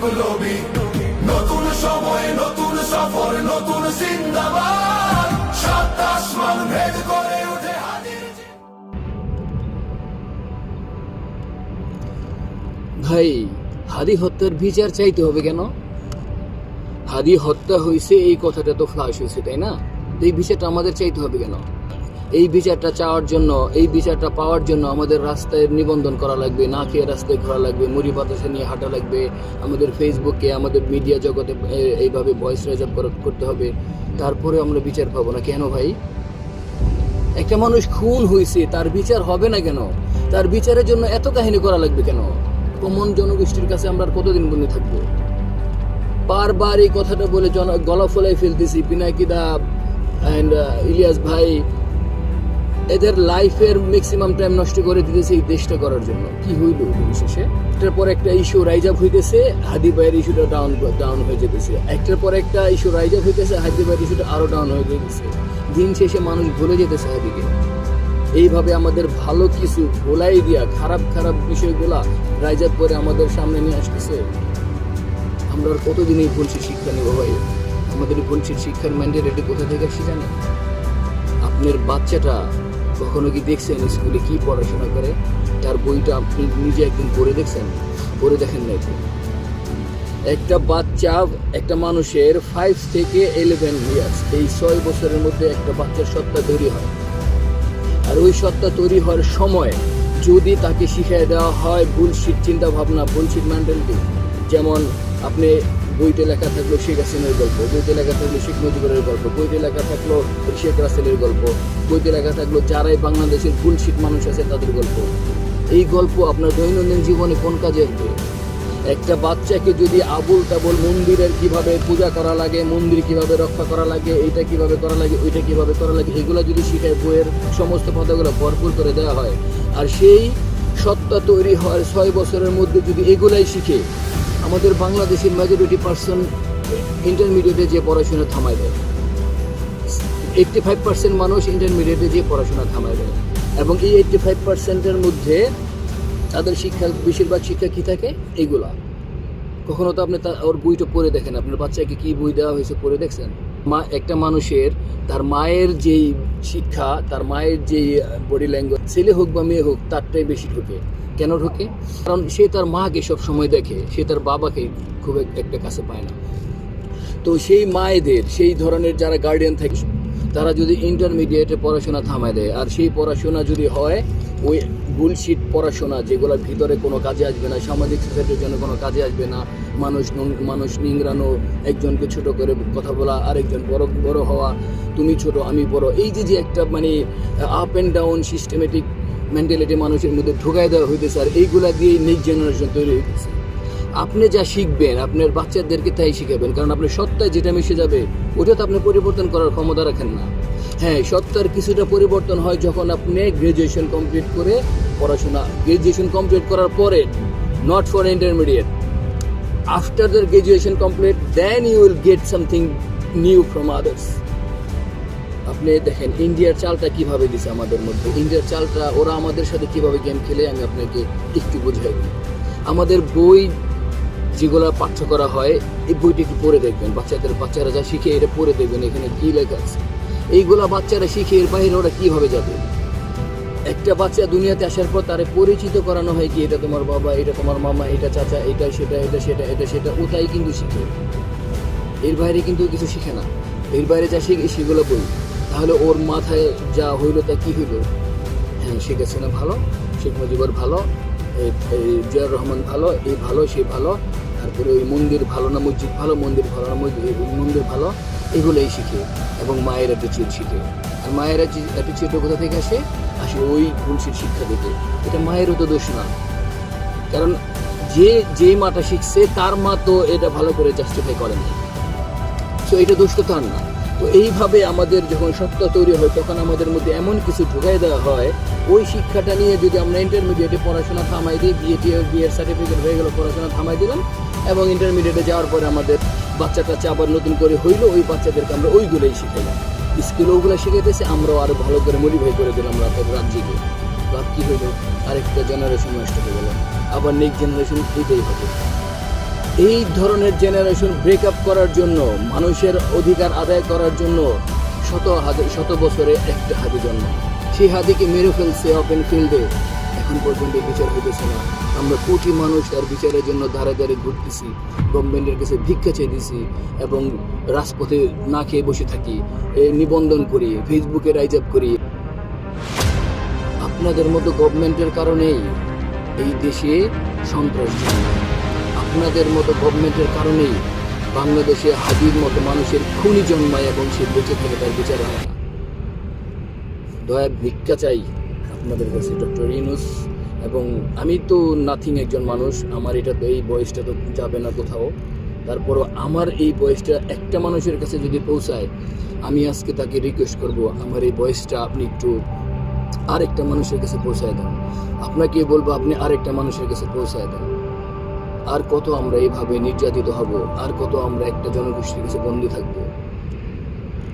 বিপ্লবী, নতুন সময় নতুন সফর নতুন জিন্দাবাদ, সাত আসমান ভেদ করে ওঠে হাজির। ভাই, হাদি হত্যার বিচার চাইতে হবে কেন? হাদি হত্যা হয়েছে এই কথাটা তো ফ্লাশ হয়েছে, তাই না? এই বিচারটা আমাদের চাইতে হবে কেন? এই বিচারটা চাওয়ার জন্য, এই বিচারটা পাওয়ার জন্য আমাদের রাস্তায় নিবন্ধন করা লাগবে, না খেয়ে রাস্তায় ঘোরা লাগবে, মুড়ি বাতাসা নিয়ে হাঁটা লাগবে, আমাদের ফেসবুকে আমাদের মিডিয়া জগতে এইভাবে ভয়েস রেজ আপ করতে হবে, তারপরে আমরা বিচার পাবো না কেন ভাই? একটা মানুষ খুন হয়েছে, তার বিচার হবে না কেন? তার বিচারের জন্য এত কাহিনী করা লাগবে কেন? কমন জনগোষ্ঠীর কাছে আমরা কতদিন বন্ধু থাকবো? বারবার এই কথাটা বলে গলা ফলাই ফেলতেছি। পিনাকিদা অ্যান্ড ইলিয়াস ভাই এদের লাইফের ম্যাক্সিমাম টাইম নষ্ট করে দিতেছে এই দেশটা করার জন্য। কি হইল বিশেষে? একটার পর একটা ইস্যু রাইজ আপ হইতেছে, হাদি ভাইয়ের ইস্যুটা ডাউন হয়ে যেতেছে। একটার পর একটা ইস্যু রাইজ আপ হইতেছে, হাদি ভাইয়ের ইস্যুটা আরো ডাউন হয়ে যেতেছে। দিন শেষে মানুষ ভুলে যেতেছে হাদিকে। এইভাবে আমাদের ভালো কিছু ভোলাই দিয়া খারাপ খারাপ বিষয়গুলা রাইজ আপ করে আমাদের সামনে নিয়ে আসতেছে। আমরা আর কতদিন এই ভুলছি শিক্ষা নেব ভাই? আমাদের ভুলছি শিক্ষার মেন্টালিটি কোথা থেকে আসছে জানেন? আপনার বাচ্চাটা কখনো কি দেখছেন স্কুলে কি পড়াশোনা করে? তার বইটা আপনি নিজে একদিন পড়ে দেখছেন? পড়ে দেখেন না। একটা বাচ্চা, একটা মানুষের 5 থেকে 11 ইয়ার্স, এই 6 বছরের মধ্যে একটা বাচ্চার সত্তা তৈরি হয়। আর ওই সত্তা তৈরি হওয়ার সময় যদি তাকে শিখিয়ে দেওয়া হয় বুলশিট চিন্তা ভাবনা, বুলশিট মেন্টালিটি, যেমন আপনি বইতে লেখা থাকলো শেখ হাসিনার গল্প, বইতে লেখা থাকলো শেখ মুজিবুরের গল্প, বইতে লেখা থাকলো শেখ রাসেলের গল্প, বইতে লেখা থাকলো যারাই বাংলাদেশের বুলশিট মানুষ আছে তাদের গল্প। এই গল্প আপনার দৈনন্দিন জীবনে কোন কাজে আসবে? একটা বাচ্চাকে যদি আবুল তাবুল মন্দিরের কিভাবে পূজা করা লাগে, মন্দির কিভাবে রক্ষা করা লাগে, এইটা কিভাবে করা লাগে, ওইটা কিভাবে করা লাগে, এগুলো যদি শিখায়, বইয়ের সমস্ত কথাগুলো ভরপুর করে দেওয়া হয়, আর সেই সত্তা তৈরি হওয়ার 6 বছরের মধ্যে যদি এগুলাই শিখে, আমাদের বাংলাদেশের মেজরিটি পার্সন ইন্টারমিডিয়েটে যে পড়াশোনা থামায় দেয়, 85% মানুষ ইন্টারমিডিয়েটে যে পড়াশোনা থামায় দেয়, এবং এই 85%-এর মধ্যে তাদের শিক্ষা, বেশিরভাগ শিক্ষা কি থাকে? এইগুলা। কখনো তো আপনি ওর বইটা পড়ে দেখেন, আপনার বাচ্চাকে কি বই দেওয়া হয়েছে পড়ে দেখছেন? একটা মানুষের তার মায়ের যেই শিক্ষা, তার মায়ের যেই বডি ল্যাঙ্গুয়েজ, ছেলে হোক বা মেয়ে হোক, তারটাই বেশি ঢোকে। কেন ঢোকে? কারণ সে তার মাকে সব সময় দেখে, সে তার বাবাকে খুব একটা কাছে পায় না। তো সেই মায়েদের, সেই ধরনের যারা গার্ডিয়ান থাকে, তারা যদি ইন্টারমিডিয়েটে পড়াশোনা থামায় দেয়, আর সেই পড়াশোনা যদি হয় ওই বুলশিট পড়াশোনা, যেগুলোর ভিতরে কোনো কাজে আসবে না, সামাজিক সোসাইটির জন্য কোনো কাজে আসবে না, মানুষ নিংড়ানো, একজনকে ছোট করে কথা বলা, আরেকজন বড় হওয়া, তুমি ছোট আমি বড়, এই যে একটা মানে up and down systematic mentality মানুষের মধ্যে ঢোকায় দেওয়া হইতেছে, আর এইগুলা দিয়ে নেক্সট জেনারেশন তৈরি হইতেছে। আপনি যা শিখবেন আপনার বাচ্চাদেরকে তাই শিখাবেন, কারণ আপনার সত্তায় যেটা মিশে যাবে ওটা তো আপনি পরিবর্তন করার ক্ষমতা রাখেন না। হ্যাঁ, সত্তার কিছুটা পরিবর্তন হয় যখন আপনি গ্রাজুয়েশন কমপ্লিট করে পড়াশোনা, গ্রাজুয়েশন কমপ্লিট করার পরে, not for intermediate, after the graduation complete, then you will get something new from others. আপনি দেখেন ইন্ডিয়ার চালটা কিভাবে দিছে আমাদের মধ্যে, ইন্ডিয়ার চালটা ওরা আমাদের সাথে কিভাবে গেম খেলে আমি আপনাকে একটু বুঝাই দিই। আমাদের বই যেগুলো পাঠ্য করা হয়, এই বইটি একটু পড়ে দেখবেন, বাচ্চারা যা শিখে এটা পড়ে দেখবেন, এখানে কি লেখা আছে। এইগুলা বাচ্চারা শিখে এর বাইরে ওরা কিভাবে যাবে? একটা বাচ্চা দুনিয়াতে আসার পর তারে পরিচিত করানো হয় কি, এটা তোমার বাবা, এটা তোমার মামা, এটা চাচা, এটা সেটা, এটা সেটা, এটা সেটা, ওটাই কিন্তু শিখে। এর বাইরে কিন্তু কিছু শিখে না। এর বাইরে যা শিখে সেগুলো বই। তাহলে ওর মাথায় যা হইলো তা কি হইলো? হ্যাঁ, শেখ হাসিনা ভালো, শেখ মুজিবুর ভালো, জিয়াউর রহমান ভালো, এই ভালো সে ভালো, তারপরে ওই মন্দির ভালো না মসজিদ ভালো, মন্দির ভালো না মন্দির ভালো, এগুলোই শিখে, এবং মায়ের অ্যাটিচিউড শিখে। আর মায়ের অ্যাটিচিউডটা কোথা থেকে আসে? ওই বুলশিট শিক্ষা থেকে। এটা মায়েরও তো দোষ না, কারণ যে মাটা শিখছে তার মা তো এটা ভালো করে জাস্টিফাই করে না, সো এটা দোষ তো তার না। তো এইভাবে আমাদের যখন সত্তা তৈরি হয় তখন আমাদের মধ্যে এমন কিছু ঢুকাই দেওয়া হয়, ওই শিক্ষাটা নিয়ে যদি আমরা ইন্টারমিডিয়েটে পড়াশোনা থামাই দিই, বিএর সার্টিফিকেট হয়ে গেল, পড়াশোনা থামাই দিলাম, এবং ইন্টারমিডিয়েটে যাওয়ার পরে আমাদের বাচ্চা আবার নতুন করে হইলো, ওই বাচ্চাদেরকে আমরা ওইগুলোই শিখাইলাম, স্কুলে ওগুলো শিখাইতেছে, আমরাও আরো ভালো করে মডিফাই করে দিলাম রাজ্যকে। লাভ কি হইলো? আরেকটা জেনারেশন নষ্ট হয়ে গেল, আবার নেক্সট জেনারেশন এইটাই হবে। এই ধরনের জেনারেশন ব্রেকআপ করার জন্য, মানুষের অধিকার আদায় করার জন্য শত বছরে একটা হাদি জন্ম। সেই হাদিকে মেরে ফেলছে ওপেন ফিল্ডে, এখন পর্যন্ত বিচার হইতেছে না। আমরা কোটি মানুষ তার বিচারের জন্য ধারে ধারে ঘুরতেছি, গভর্নমেন্টের কাছে ভিক্ষা চাইতেছি এবং রাজপথে না খেয়ে বসে থাকি, নিবন্ধন করি, ফেসবুকে রাইজ আপ করি। আপনাদের মতো গভর্নমেন্টের কারণেই এই দেশে সন্ত্রাস জন্মায়। আপনাদের মতো গভর্নমেন্টের কারণেই বাংলাদেশে হাদির মতো মানুষের খুনি জন্মায় এবং সে বেঁচে থেকে তার বিচার হয় না। দয়া ভিক্ষা চাই আপনাদের কাছে ডক্টর ইউনূস। এবং আমি তো নাথিং একজন মানুষ, আমার এটা তো, এই বয়সটা তো যাবে না কোথাও। তারপরও আমার এই বয়সটা একটা মানুষের কাছে যদি পৌঁছায়, আমি আজকে তাকে রিকোয়েস্ট করব, আমার এই বয়সটা আপনি একটু আরেকটা মানুষের কাছে পৌঁছায় দেন। আপনাকে বলবো আপনি আরেকটা মানুষের কাছে পৌঁছায় দেন। আর কত আমরা এইভাবে নির্যাতিত হব, আর কত আমরা একটা জনগোষ্ঠীর কাছে বন্দী থাকবো।